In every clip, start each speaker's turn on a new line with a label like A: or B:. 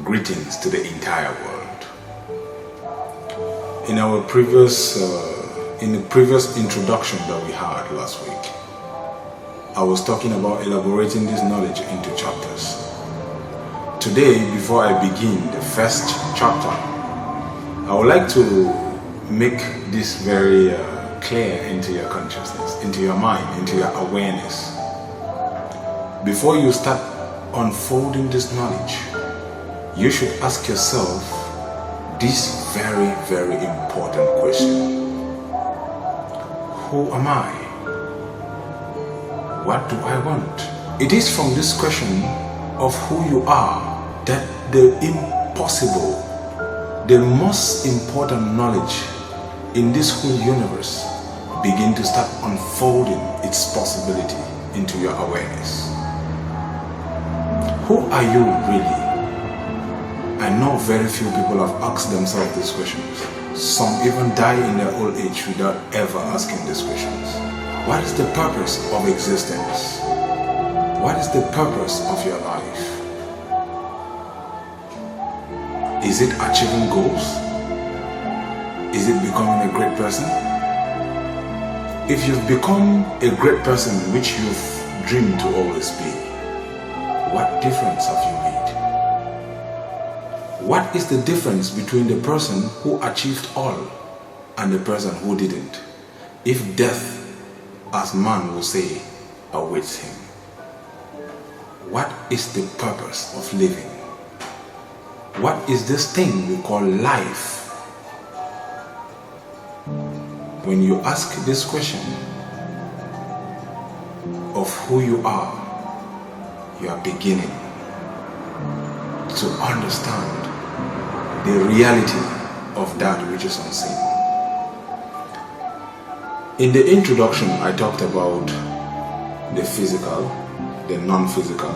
A: Greetings to the entire world. In our previous introduction that we had last week, I was talking about elaborating this knowledge into chapters. Today, before I begin the first chapter, I would like to make this very clear into your consciousness, into your mind, into your awareness. Before you start unfolding this knowledge, you should ask yourself this very, very important question. Who am I? What do I want? It is from this question of who you are that the impossible, the most important knowledge in this whole universe begin to start unfolding its possibility into your awareness. Who are you really? I know very few people have asked themselves these questions. Some even die in their old age without ever asking these questions. What is the purpose of existence? What is the purpose of your life? Is it achieving goals? Is it becoming a great person? If you've become a great person which you've dreamed to always be, what difference have you made? What is the difference between the person who achieved all and the person who didn't? If death, as man will say, awaits him, what is the purpose of living? What is this thing we call life? When you ask this question of who you are beginning to understand the reality of that which is unseen. In the introduction, I talked about the physical, the non-physical,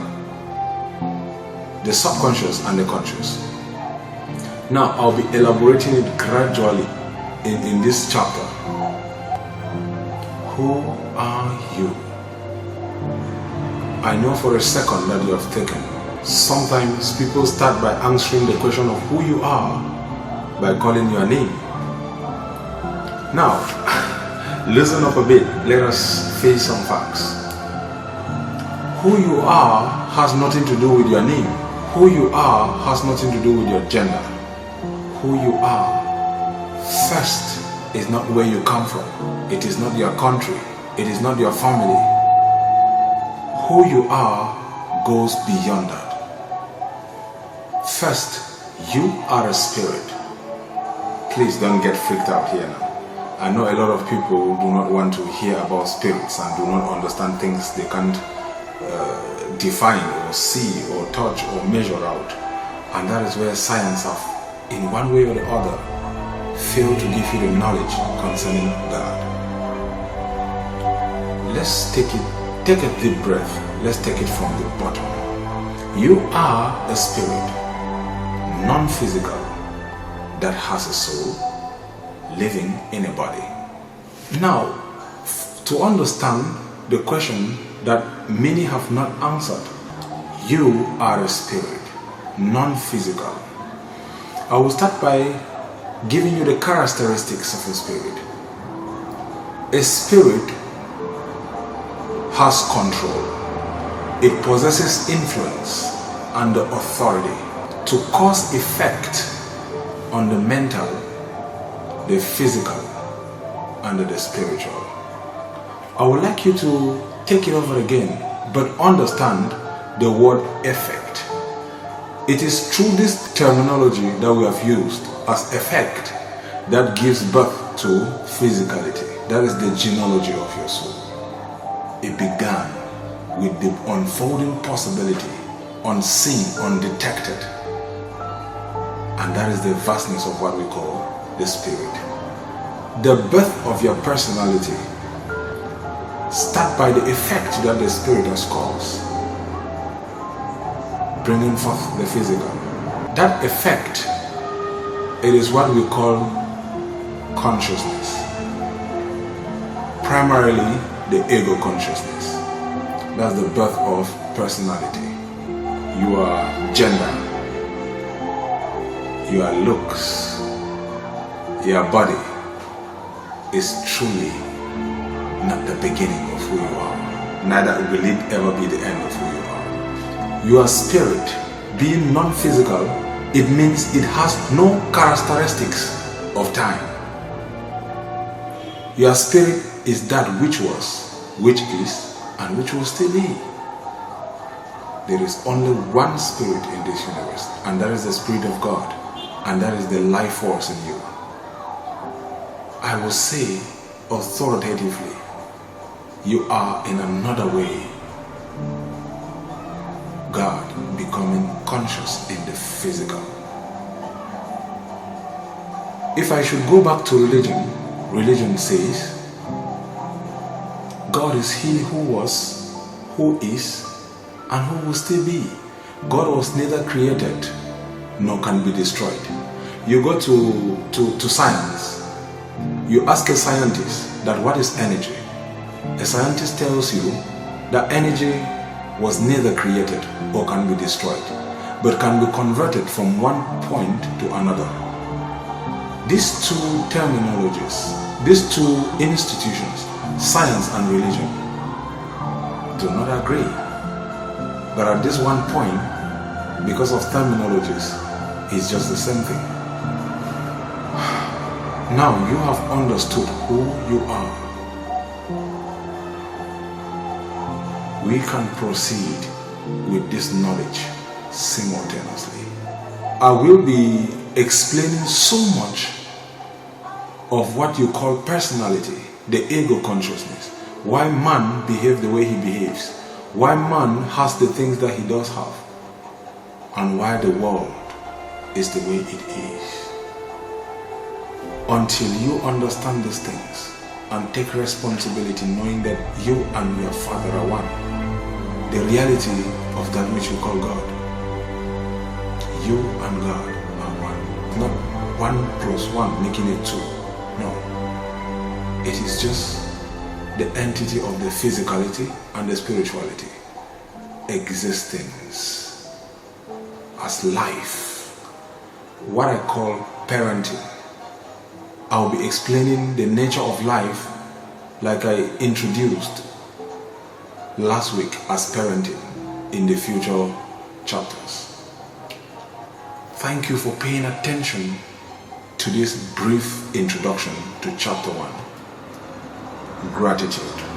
A: the subconscious and the conscious. Now, I'll be elaborating it gradually in this chapter. Who are you? I know for a second that you have taken. Sometimes people start by answering the question of who you are by calling your name. Now, listen up a bit. Let us face some facts. Who you are has nothing to do with your name. Who you are has nothing to do with your gender. Who you are, first, is not where you come from. It is not your country. It is not your family. Who you are goes beyond that. First, you are a spirit. Please don't get freaked out here now. I know a lot of people do not want to hear about spirits and do not understand things they can't define or see or touch or measure out. And that is where science have, in one way or the other, failed to give you the knowledge concerning God. Let's take a deep breath. Let's take it from the bottom. You are a spirit, non-physical, that has a soul living in a body. Now, to understand the question that many have not answered, you are a spirit, non-physical. I will start by giving you the characteristics of a spirit. A spirit has control. It possesses influence and the authority to cause effect on the mental, the physical, and the spiritual. I would like you to take it over again, but understand the word effect. It is through this terminology that we have used as effect that gives birth to physicality. That is the genealogy of your soul. It began with the unfolding possibility, unseen, undetected. And that is the vastness of what we call the spirit. The birth of your personality starts by the effect that the spirit has caused, bringing forth the physical. That effect, it is what we call consciousness. Primarily the ego consciousness. That's the birth of personality. You are gender, your looks, your body is truly not the beginning of who you are, neither will it ever be the end of who you are. Your spirit, being non-physical, it means it has no characteristics of time. Your spirit is that which was, which is, and which will still be. There is only one spirit in this universe, and that is the Spirit of God, and that is the life force in you. I will say authoritatively, you are in another way God becoming conscious in the physical. If I should go back to religion, religion says God is He who was, who is, and who will still be. God was neither created nor can be destroyed. You go to science, you ask a scientist that what is energy. A scientist tells you that energy was neither created or can be destroyed, but can be converted from one point to another. These two terminologies, these two institutions, science and religion, do not agree. But at this one point, because of terminologies, it's just the same thing. Now you have understood who you are. We can proceed with this knowledge simultaneously. I will be explaining so much of what you call personality, the ego consciousness, why man behaves the way he behaves, why man has the things that he does have, and why the world is the way it is. Until you understand these things and take responsibility, knowing that you and your Father are one, the reality of that which we call God, you and God are one. Not 1 plus 1 making it 2. No. It is just the entity of the physicality and the spirituality existence as life. What I call parenting. I'll be explaining the nature of life like I introduced last week as parenting in the future chapters. Thank you for paying attention to this brief introduction to chapter 1. Gratitude.